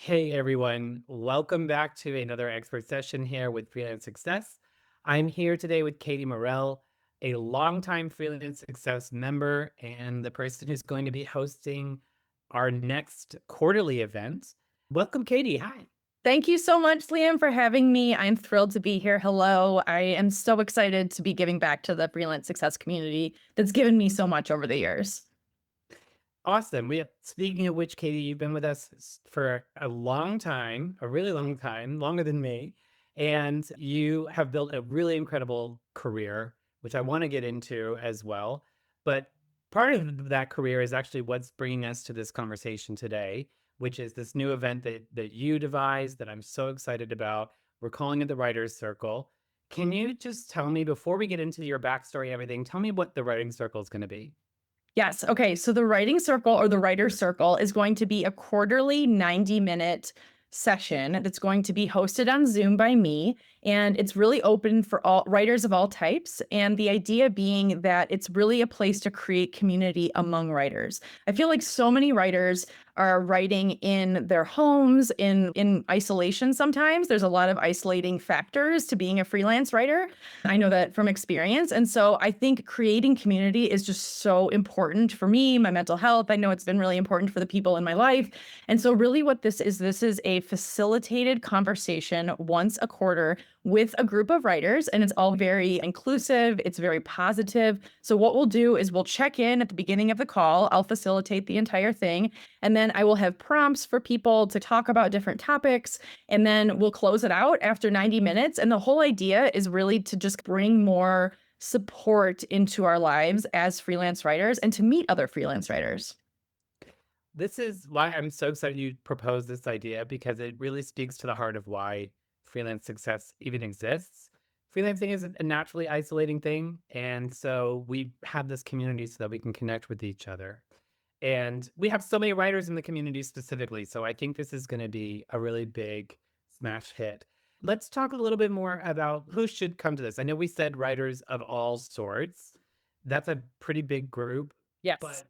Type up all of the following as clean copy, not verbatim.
Hey everyone, welcome back to another expert session here with Freelance Success. I'm here today with Katie Morell, a longtime Freelance Success member and the person who's going to be hosting our next quarterly event. Welcome, Katie. Hi. Thank you so much, Liam, for having me. I'm thrilled to be here. Hello. I am so excited to be giving back to the freelance success community that's given me so much over the years. Awesome. Speaking of which, Katie, you've been with us for a long time, a really long time, longer than me. And you have built a really incredible career, which I want to get into as well. But part of that career is actually what's bringing us to this conversation today, which is this new event that you devised that I'm so excited about. We're calling it the Writers Circle. Can you just tell me, before we get into your backstory, everything, tell me what the Writing Circle is going to be? Yes. Okay. So the writing circle or the writer circle is going to be a quarterly 90-minute session that's going to be hosted on Zoom by me. And it's really open for all writers of all types. And the idea being that it's really a place to create community among writers. I feel like so many writers are writing in their homes in isolation sometimes. There's a lot of isolating factors to being a freelance writer. I know that from experience. And so I think creating community is just so important for me, my mental health. I know it's been really important for the people in my life. And so, really, what this is a facilitated conversation once a quarter with a group of writers, and it's all very inclusive, it's very positive. So, what we'll do is we'll check in at the beginning of the call. I'll facilitate the entire thing. And then I will have prompts for people to talk about different topics. And then we'll close it out after 90 minutes. And the whole idea is really to just bring more support into our lives as freelance writers and to meet other freelance writers. This is why I'm so excited you proposed this idea, because it really speaks to the heart of why freelance success even exists. Freelancing is a naturally isolating thing. And so we have this community so that we can connect with each other. And we have so many writers in the community specifically. So I think this is going to be a really big smash hit. Let's talk a little bit more about who should come to this. I know we said writers of all sorts. That's a pretty big group, Yes. but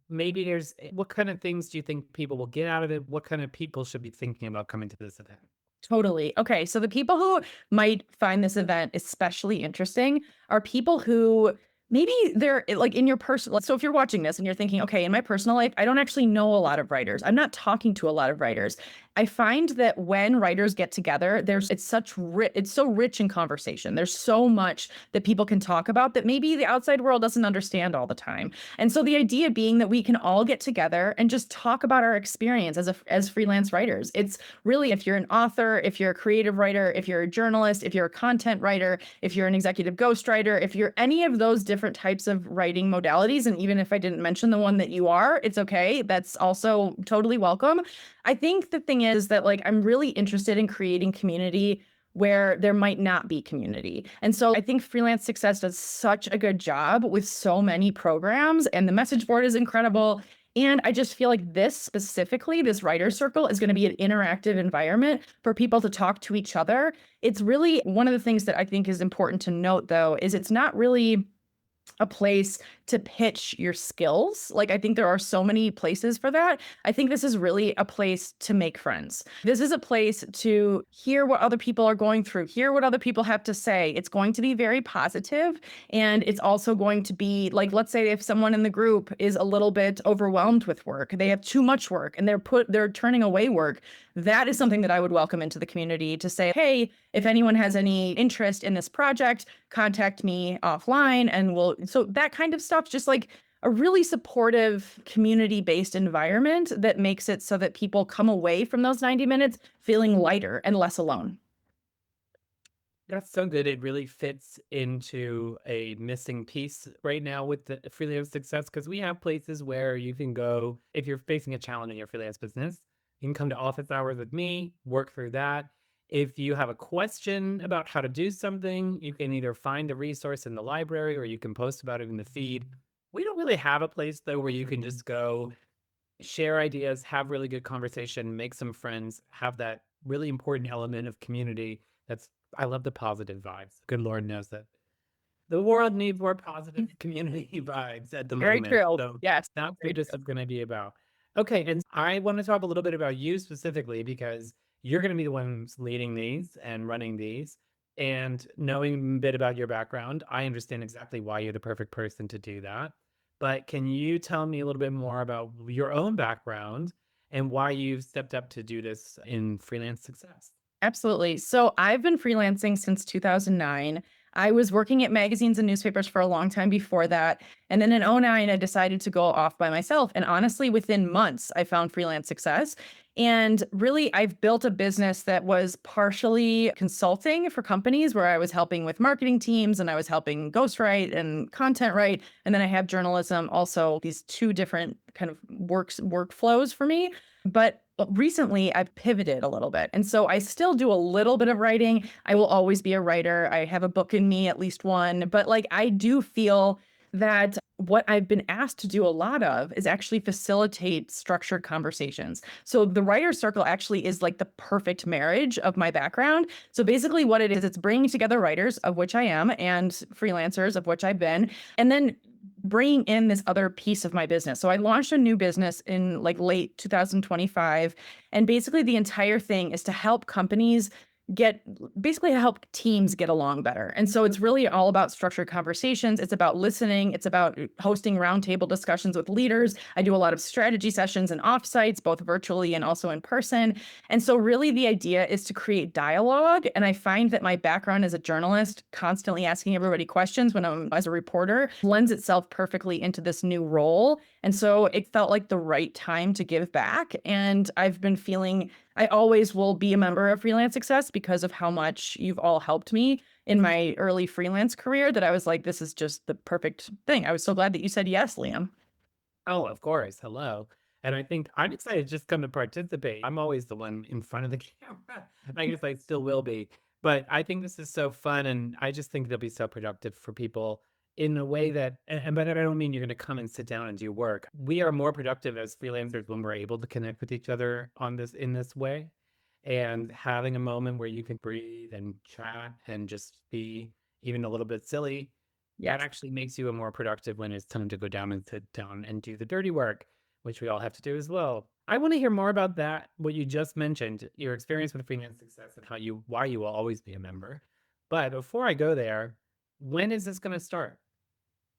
maybe what kind of things do you think people will get out of it? What kind of people should be thinking about coming to this event? Totally. Okay. So the people who might find this event especially interesting are people who maybe they're like in your personal. So if you're watching this and you're thinking, okay, in my personal life, I don't actually know a lot of writers. I'm not talking to a lot of writers. I find that when writers get together, it's so rich in conversation. There's so much that people can talk about that maybe the outside world doesn't understand all the time. And so the idea being that we can all get together and just talk about our experience as freelance writers. It's really, if you're an author, if you're a creative writer, if you're a journalist, if you're a content writer, if you're an executive ghostwriter, if you're any of those different types of writing modalities, and even if I didn't mention the one that you are, it's okay. That's also totally welcome. I think the thing is that like I'm really interested in creating community where there might not be community. And so I think Freelance Success does such a good job with so many programs, and the message board is incredible. And I just feel like this specifically, this writer circle is going to be an interactive environment for people to talk to each other. It's really one of the things that I think is important to note, though, is it's not really a place to pitch your skills. Like, I think there are so many places for that. I think this is really a place to make friends. This is a place to hear what other people are going through, hear what other people have to say. It's going to be very positive, and it's also going to be like, let's say if someone in the group is a little bit overwhelmed with work, they have too much work and they're turning away work. That is something that I would welcome into the community to say, hey, if anyone has any interest in this project, contact me offline and so that kind of stuff, just like a really supportive community-based environment that makes it so that people come away from those 90 minutes feeling lighter and less alone. That's so good. It really fits into a missing piece right now with the freelance success, because we have places where you can go if you're facing a challenge in your freelance business. You can come to office hours with me, work through that. If you have a question about how to do something, you can either find the resource in the library or you can post about it in the feed. We don't really have a place though where you can just go share ideas, have really good conversation, make some friends, have that really important element of community. That's I love the positive vibes. Good Lord knows that the world needs more positive community vibes at the Very moment. true. So Yes, that's very what this true. is going to be about. Okay, and I want to talk a little bit about you specifically because you're going to be the ones leading these and running these. And knowing a bit about your background, I understand exactly why you're the perfect person to do that. But can you tell me a little bit more about your own background and why you've stepped up to do this in freelance success? Absolutely. So I've been freelancing since 2009. I was working at magazines and newspapers for a long time before that. And then in '09, I decided to go off by myself. And honestly, within months, I found freelance success. And really, I've built a business that was partially consulting for companies where I was helping with marketing teams and I was helping ghostwrite and content write. And then I have journalism, also these two different kind of workflows for me. But recently I've pivoted a little bit. And so I still do a little bit of writing. I will always be a writer. I have a book in me, at least one. But like I do feel that what I've been asked to do a lot of is actually facilitate structured conversations. So the writer circle actually is like the perfect marriage of my background. So basically what it is, it's bringing together writers, of which I am, and freelancers, of which I've been, and then bringing in this other piece of my business. So I launched a new business in like late 2025. And basically, the entire thing is to help companies get basically help teams get along better. And so it's really all about structured conversations. It's about listening. It's about hosting roundtable discussions with leaders. I do a lot of strategy sessions and offsites, both virtually and also in person. And so really the idea is to create dialogue. And I find that my background as a journalist, constantly asking everybody questions when I'm as a reporter, lends itself perfectly into this new role. And so it felt like the right time to give back. And I've been feeling I always will be a member of Freelance Success because of how much you've all helped me in my early freelance career that I was like, this is just the perfect thing. I was so glad that you said yes, Liam. Oh, of course. Hello. And I think I'm excited to just come to participate. I'm always the one in front of the camera. And I guess I still will be. But I think this is so fun. And I just think they'll be so productive for people in a way that, but I don't mean you're going to come and sit down and do work. We are more productive as freelancers when we're able to connect with each other on this in this way. And having a moment where you can breathe and chat and just be even a little bit silly, that Yes. actually makes you a more productive when it's time to go down and sit down and do the dirty work, which we all have to do as well. I want to hear more about that, what you just mentioned, your experience with freelance success and why you will always be a member. But before I go there, when is this going to start?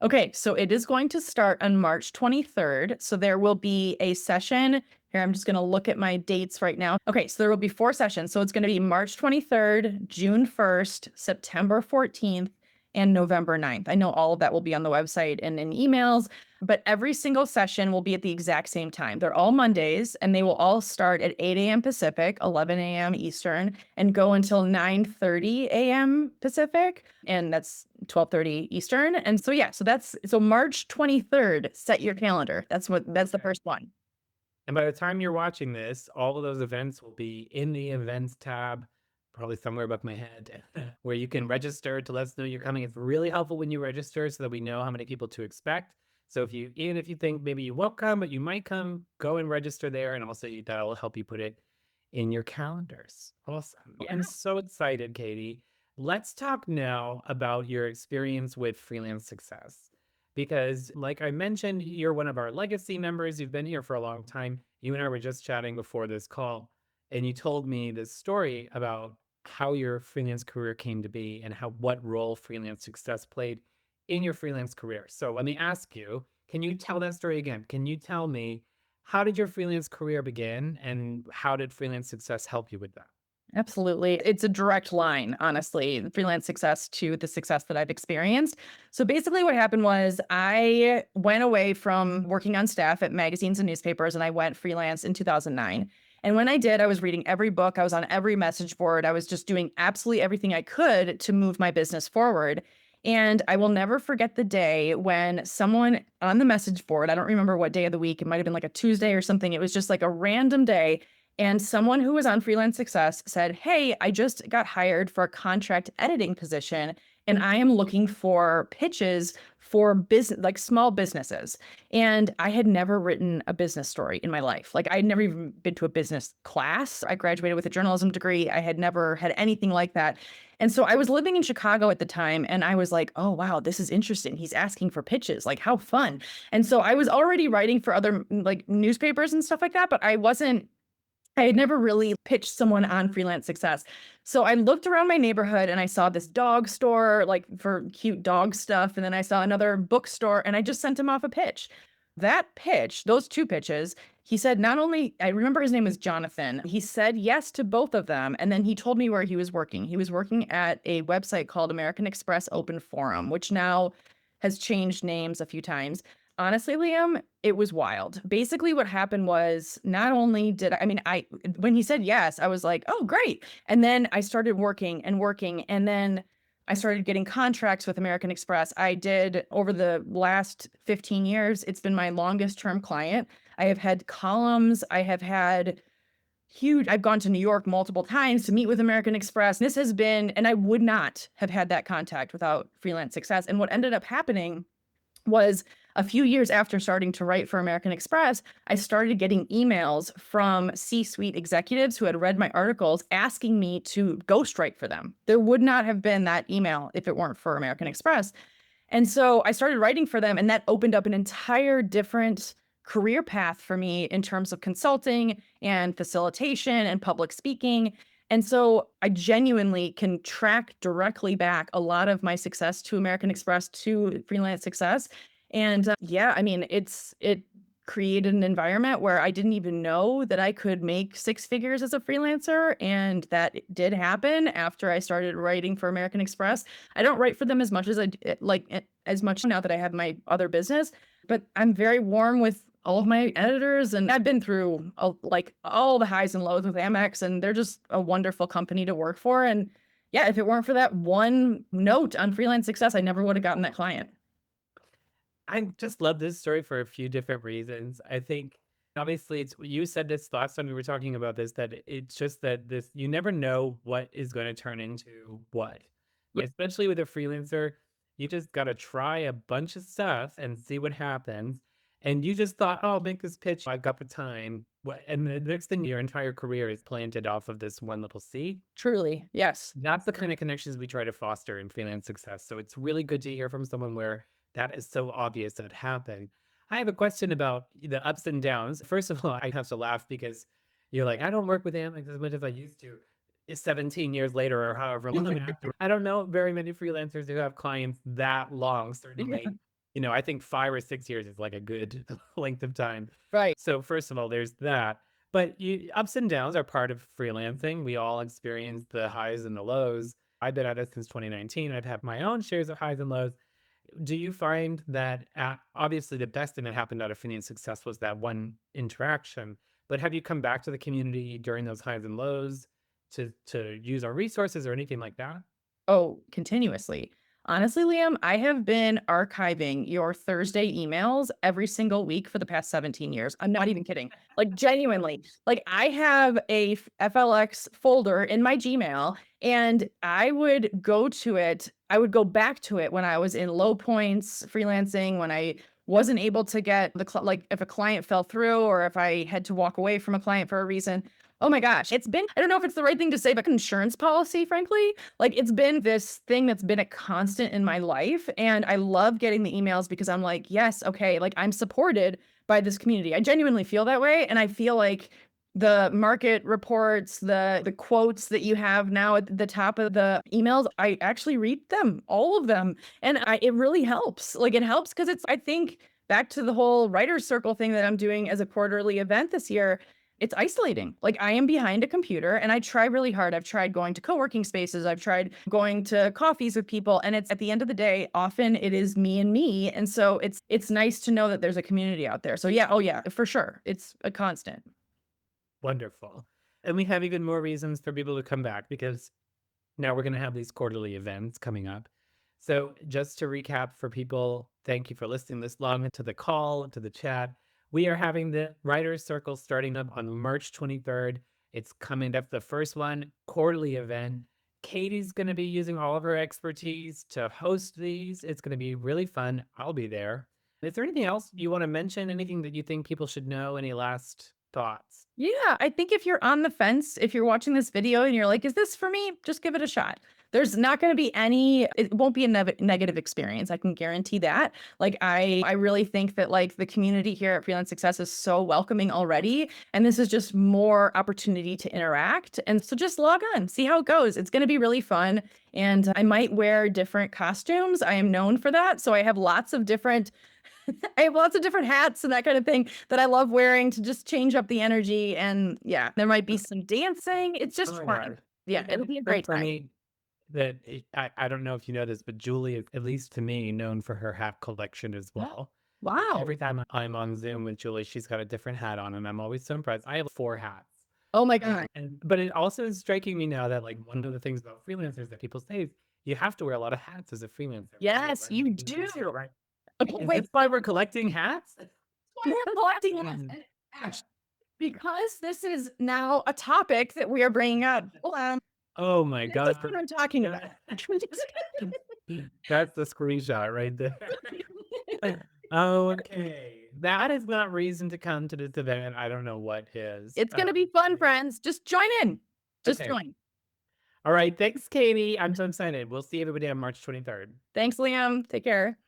Okay, so it is going to start on March 23rd. So there will be a session. Here, I'm just going to look at my dates right now. Okay, so there will be 4 sessions. So it's going to be March 23rd, June 1st, September 14th, and November 9th. I know all of that will be on the website and in emails, but every single session will be at the exact same time. They're all Mondays and they will all start at 8 a.m. Pacific, 11 a.m. Eastern, and go until 9:30 a.m. Pacific. And that's 12:30 Eastern. And so yeah, so March 23rd, set your calendar. That's the Okay. first one. And by the time you're watching this, all of those events will be in the events tab, probably somewhere above my head, where you can register to let us know you're coming. It's really helpful when you register so that we know how many people to expect. So even if you think maybe you won't come, but you might come, go and register there. And also that'll help you put it in your calendars. Awesome. Yeah. I'm so excited, Katie. Let's talk now about your experience with freelance success. Because, like I mentioned, you're one of our legacy members. You've been here for a long time. You and I were just chatting before this call, and you told me this story about how your freelance career came to be and what role freelance success played in your freelance career. So let me ask you, can you tell that story again? Can you tell me how did your freelance career begin and how did freelance success help you with that? Absolutely. It's a direct line, honestly, freelance success to the success that I've experienced. So basically, what happened was I went away from working on staff at magazines and newspapers and I went freelance in 2009. And when I did, I was reading every book, I was on every message board, I was just doing absolutely everything I could to move my business forward. And I will never forget the day when someone on the message board, I don't remember what day of the week, it might have been like a Tuesday or something, it was just like a random day and someone who was on Freelance Success said, "Hey, I just got hired for a contract editing position. and I am looking for pitches for business, like small businesses. And I had never written a business story in my life. Like I'd never even been to a business class. I graduated with a journalism degree. I had never had anything like that. And so I was living in Chicago at the time and I was like, oh, wow, this is interesting. He's asking for pitches. Like, how fun. And so I was already writing for other like newspapers and stuff like that, but I had never really pitched someone on Freelance Success. So I looked around my neighborhood and I saw this dog store, like for cute dog stuff. And then I saw another bookstore and I just sent him off a pitch. That pitch, those two pitches, he said not only, I remember his name was Jonathan, he said yes to both of them. And then he told me where he was working. He was working at a website called American Express Open Forum, which now has changed names a few times. Honestly, Liam, it was wild. Basically, what happened was not only did I mean, when he said yes, I was like, oh, great. And then I started working and working. And then I started getting contracts with American Express. I did over the last 15 years, it's been my longest term client. I have had columns, I have had I've gone to New York multiple times to meet with American Express. This has been, and I would not have had that contact without Freelance Success. And what ended up happening was a few years after starting to write for American Express, I started getting emails from C-suite executives who had read my articles asking me to ghostwrite for them. There would not have been that email if it weren't for American Express. And so I started writing for them, and that opened up an entire different career path for me in terms of consulting and facilitation and public speaking. And so I genuinely can track directly back a lot of my success to American Express to Freelance Success. And yeah, I mean, it created an environment where I didn't even know that I could make six figures as a freelancer. And that did happen after I started writing for American Express. I don't write for them as much as as much now that I have my other business, but I'm very warm with all of my editors, and I've been through like all the highs and lows with Amex, and they're just a wonderful company to work for. And yeah, if it weren't for that one note on Freelance Success, I never would have gotten that client. I just love this story for a few different reasons. I think obviously it's you said this last time we were talking about this, that it's just that this you never know what is going to turn into what. Especially with a freelancer, you just got to try a bunch of stuff and see what happens. And you just thought, oh, I'll make this pitch. I got the time. And the next thing, your entire career is planted off of this one little seed. Truly, yes. That's the kind of connections we try to foster in freelance success. So it's really good to hear from someone where that is so obvious that happened. I have a question about the ups and downs. First of all, I have to laugh because you're like, I don't work with Amex as much as I used to. It's 17 years later or however long after. I don't know very many freelancers who have clients that long, certainly. I think 5 or 6 years is like a good length of time. Right. So first of all, there's that. But ups and downs are part of freelancing. We all experience the highs and the lows. I've been at it since 2019. I've had my own shares of highs and lows. Do you find that obviously the best thing that happened out of Freelance Success was that one interaction, but have you come back to the community during those highs and lows to use our resources or anything like that? Oh, continuously. Honestly, Liam, I have been archiving your Thursday emails every single week for the past 17 years. I'm not even kidding. Like genuinely. Like I have a FLX folder in my Gmail and I would go to it. I would go back to it when I was in low points freelancing, when I wasn't able to get like if a client fell through or if I had to walk away from a client for a reason. Oh my gosh, it's been, I don't know if it's the right thing to say, but insurance policy, frankly, like it's been this thing that's been a constant in my life. And I love getting the emails because I'm like, yes, okay, like I'm supported by this community. I genuinely feel that way. And I feel like the market reports, the quotes that you have now at the top of the emails, I actually read them, all of them. And it really helps. Like it helps because I think back to the whole writer's circle thing that I'm doing as a quarterly event this year, it's isolating. Like I am behind a computer and I try really hard. I've tried going to co-working spaces. I've tried going to coffees with people. And it's at the end of the day, often it is me and me. And so it's nice to know that there's a community out there. So yeah, oh yeah, for sure. It's a constant. Wonderful. And we have even more reasons for people to come back because now we're going to have these quarterly events coming up. So just to recap for people, thank you for listening this long to the call, to the chat. We are having the Writers Circle starting up on March 23rd. It's coming up, the first one, quarterly event. Katie's going to be using all of her expertise to host these. It's going to be really fun. I'll be there. Is there anything else you want to mention? Anything that you think people should know? Any last thoughts? Yeah, I think if you're on the fence, if you're watching this video and you're like, is this for me? Just give it a shot. There's not going to be it won't be a negative experience. I can guarantee that. Like, I really think that like the community here at Freelance Success is so welcoming already. And this is just more opportunity to interact. And so just log on, see how it goes. It's going to be really fun. And I might wear different costumes. I am known for that. So I have lots of different hats and that kind of thing that I love wearing to just change up the energy. And yeah, there might be some dancing. It's just Oh my fun. God. Yeah, it'll be a great time. Funny that I don't know if you know this, but Julie is, at least to me, known for her hat collection as well. Wow. Every time I'm on Zoom with Julie, she's got a different hat on, and I'm always so impressed. I have 4 hats. Oh my God. But it also is striking me now that like one of the things about freelancers that people say is you have to wear a lot of hats as a freelancer. Yes, you Right? do. Right. Okay, Is wait, this why we're collecting hats? we're collecting hats. And Ash, because this is now a topic that we are bringing up. Hold on. Oh my God. That's what I'm talking about. That's the screenshot right there. Okay. That is not reason to come to this event. I don't know what is. It's going to be fun, friends. Just join in. Just Okay. join. All right. Thanks, Katie. I'm so excited. We'll see everybody on March 23rd. Thanks, Liam. Take care.